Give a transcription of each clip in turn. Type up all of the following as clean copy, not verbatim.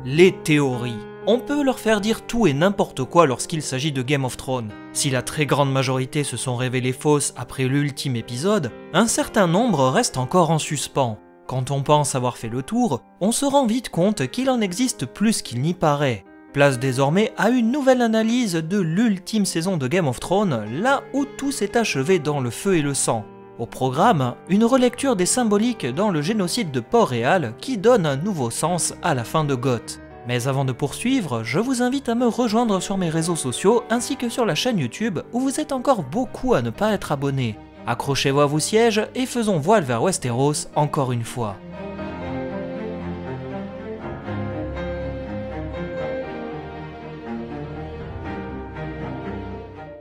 Les théories. On peut leur faire dire tout et n'importe quoi lorsqu'il s'agit de Game of Thrones. Si la très grande majorité se sont révélées fausses après l'ultime épisode, un certain nombre restent encore en suspens. Quand on pense avoir fait le tour, on se rend vite compte qu'il en existe plus qu'il n'y paraît. Place désormais à une nouvelle analyse de l'ultime saison de Game of Thrones, là où tout s'est achevé dans le feu et le sang. Au programme, une relecture des symboliques dans le génocide de Port-Réal qui donne un nouveau sens à la fin de GOT. Mais avant de poursuivre, je vous invite à me rejoindre sur mes réseaux sociaux ainsi que sur la chaîne YouTube où vous êtes encore beaucoup à ne pas être abonnés. Accrochez-vous à vos sièges et faisons voile vers Westeros encore une fois.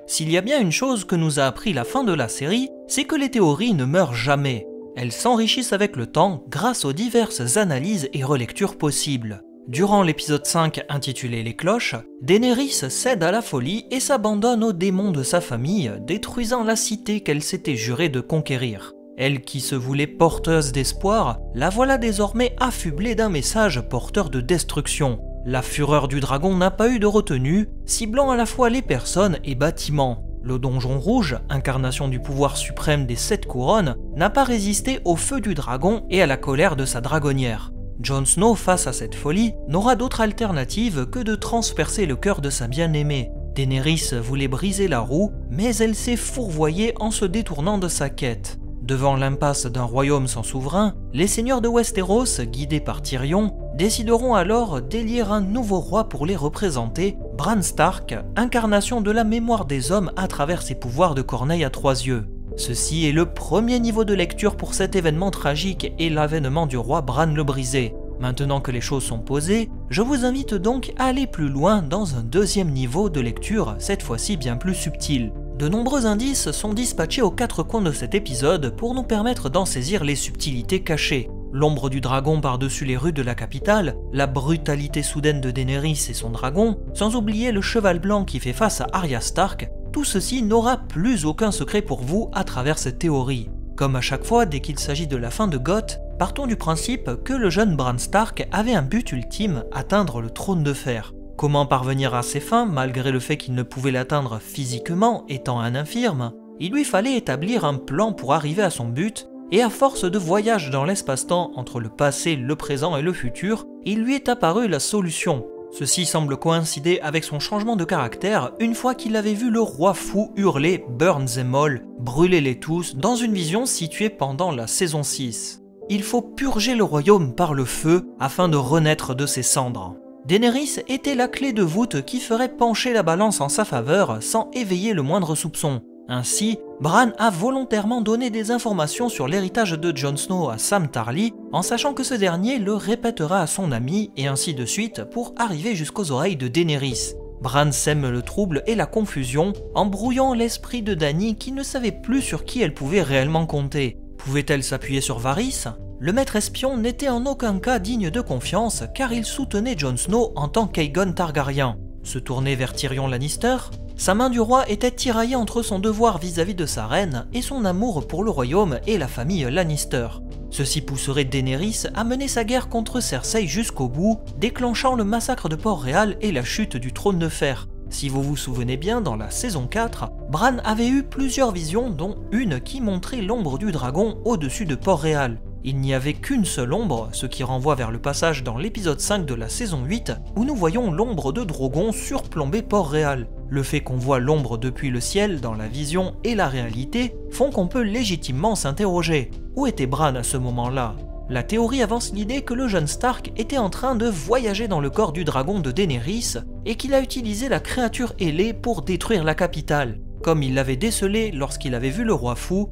S'il y a bien une chose que nous a appris la fin de la série, c'est que les théories ne meurent jamais. Elles s'enrichissent avec le temps grâce aux diverses analyses et relectures possibles. Durant l'épisode 5 intitulé Les Cloches, Daenerys cède à la folie et s'abandonne aux démons de sa famille, détruisant la cité qu'elle s'était juré de conquérir. Elle qui se voulait porteuse d'espoir, la voilà désormais affublée d'un message porteur de destruction. La fureur du dragon n'a pas eu de retenue, ciblant à la fois les personnes et bâtiments. Le donjon rouge, incarnation du pouvoir suprême des 7 couronnes, n'a pas résisté au feu du dragon et à la colère de sa dragonnière. Jon Snow, face à cette folie, n'aura d'autre alternative que de transpercer le cœur de sa bien-aimée. Daenerys voulait briser la roue, mais elle s'est fourvoyée en se détournant de sa quête. Devant l'impasse d'un royaume sans souverain, les seigneurs de Westeros, guidés par Tyrion, décideront alors d'élire un nouveau roi pour les représenter, Bran Stark, incarnation de la mémoire des hommes à travers ses pouvoirs de corneille à 3 yeux. Ceci est le premier niveau de lecture pour cet événement tragique et l'avènement du roi Bran le Brisé. Maintenant que les choses sont posées, je vous invite donc à aller plus loin dans un deuxième niveau de lecture, cette fois-ci bien plus subtil. De nombreux indices sont dispatchés aux 4 coins de cet épisode pour nous permettre d'en saisir les subtilités cachées. L'ombre du dragon par-dessus les rues de la capitale, la brutalité soudaine de Daenerys et son dragon, sans oublier le cheval blanc qui fait face à Arya Stark, tout ceci n'aura plus aucun secret pour vous à travers cette théorie. Comme à chaque fois dès qu'il s'agit de la fin de GOT, partons du principe que le jeune Bran Stark avait un but ultime, atteindre le trône de fer. Comment parvenir à ses fins, malgré le fait qu'il ne pouvait l'atteindre physiquement, étant un infirme? Il lui fallait établir un plan pour arriver à son but, et à force de voyages dans l'espace-temps entre le passé, le présent et le futur, il lui est apparu la solution. Ceci semble coïncider avec son changement de caractère une fois qu'il avait vu le roi fou hurler « Burn them all », brûlez-les tous, dans une vision située pendant la saison 6. Il faut purger le royaume par le feu afin de renaître de ses cendres. Daenerys était la clé de voûte qui ferait pencher la balance en sa faveur sans éveiller le moindre soupçon. Ainsi, Bran a volontairement donné des informations sur l'héritage de Jon Snow à Sam Tarly, en sachant que ce dernier le répétera à son ami, et ainsi de suite, pour arriver jusqu'aux oreilles de Daenerys. Bran sème le trouble et la confusion, embrouillant l'esprit de Dany qui ne savait plus sur qui elle pouvait réellement compter. Pouvait-elle s'appuyer sur Varys ? Le maître espion n'était en aucun cas digne de confiance car il soutenait Jon Snow en tant qu'Aegon Targaryen. Se tourner vers Tyrion Lannister, sa main du roi était tiraillée entre son devoir vis-à-vis de sa reine et son amour pour le royaume et la famille Lannister. Ceci pousserait Daenerys à mener sa guerre contre Cersei jusqu'au bout, déclenchant le massacre de Port-Réal et la chute du trône de fer. Si vous vous souvenez bien, dans la saison 4, Bran avait eu plusieurs visions dont une qui montrait l'ombre du dragon au-dessus de Port-Réal. Il n'y avait qu'une seule ombre, ce qui renvoie vers le passage dans l'épisode 5 de la saison 8 où nous voyons l'ombre de Drogon surplomber Port-Réal. Le fait qu'on voit l'ombre depuis le ciel dans la vision et la réalité font qu'on peut légitimement s'interroger. Où était Bran à ce moment-là ? La théorie avance l'idée que le jeune Stark était en train de voyager dans le corps du dragon de Daenerys et qu'il a utilisé la créature ailée pour détruire la capitale, comme il l'avait décelé lorsqu'il avait vu le roi fou.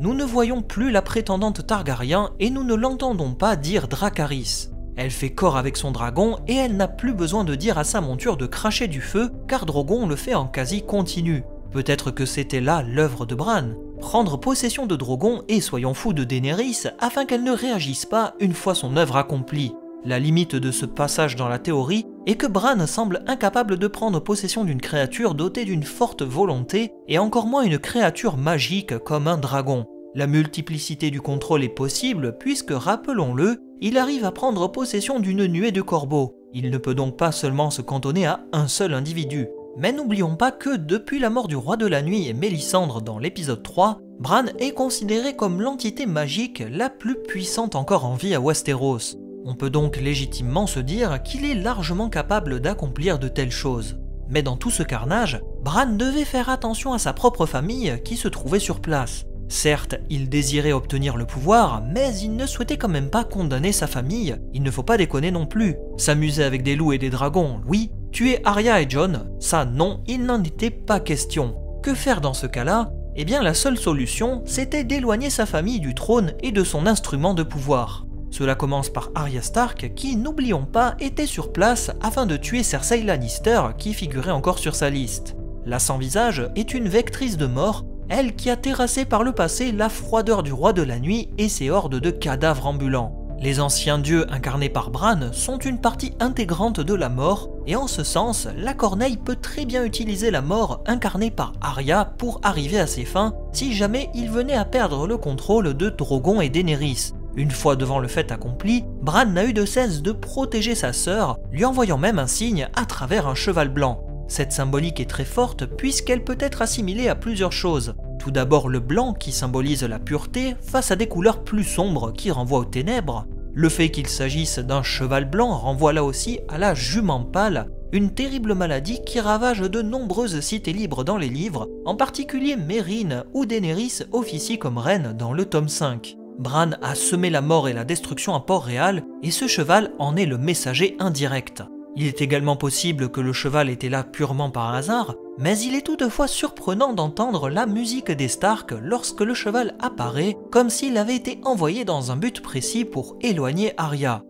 Nous ne voyons plus la prétendante Targaryen et nous ne l'entendons pas dire Dracarys. Elle fait corps avec son dragon et elle n'a plus besoin de dire à sa monture de cracher du feu car Drogon le fait en quasi continu. Peut-être que c'était là l'œuvre de Bran. Prendre possession de Drogon et soyons fous de Daenerys afin qu'elle ne réagisse pas une fois son œuvre accomplie. La limite de ce passage dans la théorie est que Bran semble incapable de prendre possession d'une créature dotée d'une forte volonté et encore moins une créature magique comme un dragon. La multiplicité du contrôle est possible puisque, rappelons-le, il arrive à prendre possession d'une nuée de corbeaux. Il ne peut donc pas seulement se cantonner à un seul individu. Mais n'oublions pas que depuis la mort du roi de la nuit et Mélisandre dans l'épisode 3, Bran est considéré comme l'entité magique la plus puissante encore en vie à Westeros. On peut donc légitimement se dire qu'il est largement capable d'accomplir de telles choses. Mais dans tout ce carnage, Bran devait faire attention à sa propre famille qui se trouvait sur place. Certes, il désirait obtenir le pouvoir, mais il ne souhaitait quand même pas condamner sa famille, il ne faut pas déconner non plus. S'amuser avec des loups et des dragons, oui, tuer Arya et Jon, ça non, il n'en était pas question. Que faire dans ce cas-là? Eh bien la seule solution, c'était d'éloigner sa famille du trône et de son instrument de pouvoir. Cela commence par Arya Stark qui, n'oublions pas, était sur place afin de tuer Cersei Lannister qui figurait encore sur sa liste. La Sans-Visage est une vectrice de mort, elle qui a terrassé par le passé la froideur du roi de la nuit et ses hordes de cadavres ambulants. Les anciens dieux incarnés par Bran sont une partie intégrante de la mort, et en ce sens, la Corneille peut très bien utiliser la mort incarnée par Arya pour arriver à ses fins, si jamais il venait à perdre le contrôle de Drogon et Daenerys. Une fois devant le fait accompli, Bran n'a eu de cesse de protéger sa sœur, lui envoyant même un signe à travers un cheval blanc. Cette symbolique est très forte puisqu'elle peut être assimilée à plusieurs choses. Tout d'abord le blanc qui symbolise la pureté face à des couleurs plus sombres qui renvoient aux ténèbres. Le fait qu'il s'agisse d'un cheval blanc renvoie là aussi à la jument pâle, une terrible maladie qui ravage de nombreuses cités libres dans les livres, en particulier Meereen où Daenerys officie comme reine dans le tome 5. Bran a semé la mort et la destruction à Port-Réal et ce cheval en est le messager indirect. Il est également possible que le cheval était là purement par hasard, mais il est toutefois surprenant d'entendre la musique des Stark lorsque le cheval apparaît, comme s'il avait été envoyé dans un but précis pour éloigner Arya.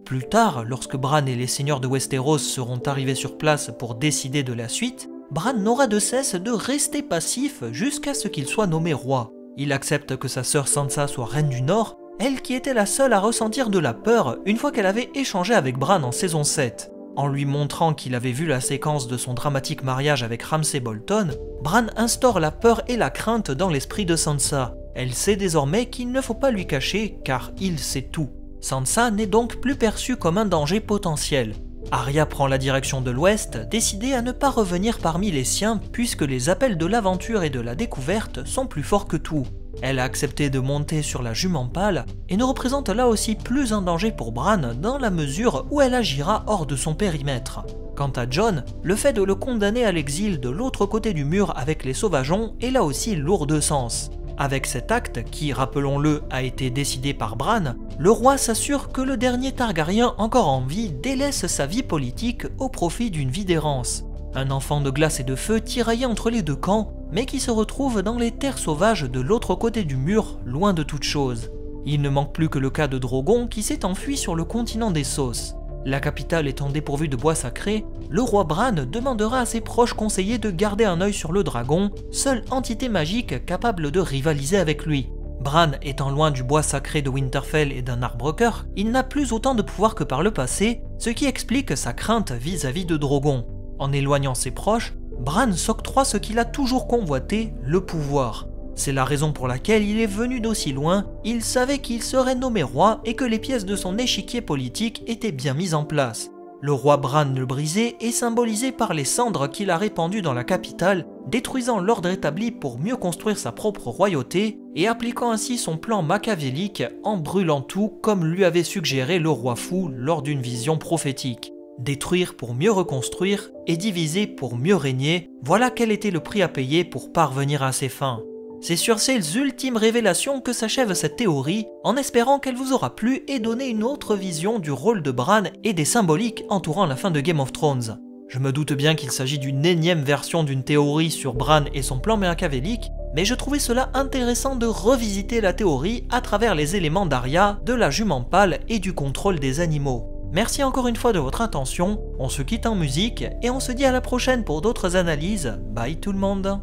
Plus tard, lorsque Bran et les seigneurs de Westeros seront arrivés sur place pour décider de la suite, Bran n'aura de cesse de rester passif jusqu'à ce qu'il soit nommé roi. Il accepte que sa sœur Sansa soit reine du Nord, elle qui était la seule à ressentir de la peur une fois qu'elle avait échangé avec Bran en saison 7. En lui montrant qu'il avait vu la séquence de son dramatique mariage avec Ramsay Bolton, Bran instaure la peur et la crainte dans l'esprit de Sansa. Elle sait désormais qu'il ne faut pas lui cacher car il sait tout. Sansa n'est donc plus perçue comme un danger potentiel. Arya prend la direction de l'ouest, décidée à ne pas revenir parmi les siens puisque les appels de l'aventure et de la découverte sont plus forts que tout. Elle a accepté de monter sur la jument pâle et ne représente là aussi plus un danger pour Bran dans la mesure où elle agira hors de son périmètre. Quant à Jon, le fait de le condamner à l'exil de l'autre côté du mur avec les sauvageons est là aussi lourd de sens. Avec cet acte, qui, rappelons-le, a été décidé par Bran, le roi s'assure que le dernier Targaryen encore en vie délaisse sa vie politique au profit d'une vie d'errance. Un enfant de glace et de feu tiraillé entre les deux camps, mais qui se retrouve dans les terres sauvages de l'autre côté du mur, loin de toute chose. Il ne manque plus que le cas de Drogon qui s'est enfui sur le continent des Sauces. La capitale étant dépourvue de bois sacré, le roi Bran demandera à ses proches conseillers de garder un œil sur le dragon, seule entité magique capable de rivaliser avec lui. Bran étant loin du bois sacré de Winterfell et d'un arbre-cœur, il n'a plus autant de pouvoir que par le passé, ce qui explique sa crainte vis-à-vis de Drogon. En éloignant ses proches, Bran s'octroie ce qu'il a toujours convoité, le pouvoir. C'est la raison pour laquelle il est venu d'aussi loin, il savait qu'il serait nommé roi et que les pièces de son échiquier politique étaient bien mises en place. Le roi Bran le brisé est symbolisé par les cendres qu'il a répandues dans la capitale, détruisant l'ordre établi pour mieux construire sa propre royauté et appliquant ainsi son plan machiavélique en brûlant tout comme lui avait suggéré le roi fou lors d'une vision prophétique. Détruire pour mieux reconstruire et diviser pour mieux régner, voilà quel était le prix à payer pour parvenir à ses fins. C'est sur ces ultimes révélations que s'achève cette théorie, en espérant qu'elle vous aura plu et donné une autre vision du rôle de Bran et des symboliques entourant la fin de Game of Thrones. Je me doute bien qu'il s'agit d'une énième version d'une théorie sur Bran et son plan machiavélique, mais je trouvais cela intéressant de revisiter la théorie à travers les éléments d'Arya, de la jument pâle et du contrôle des animaux. Merci encore une fois de votre attention, on se quitte en musique et on se dit à la prochaine pour d'autres analyses. Bye tout le monde.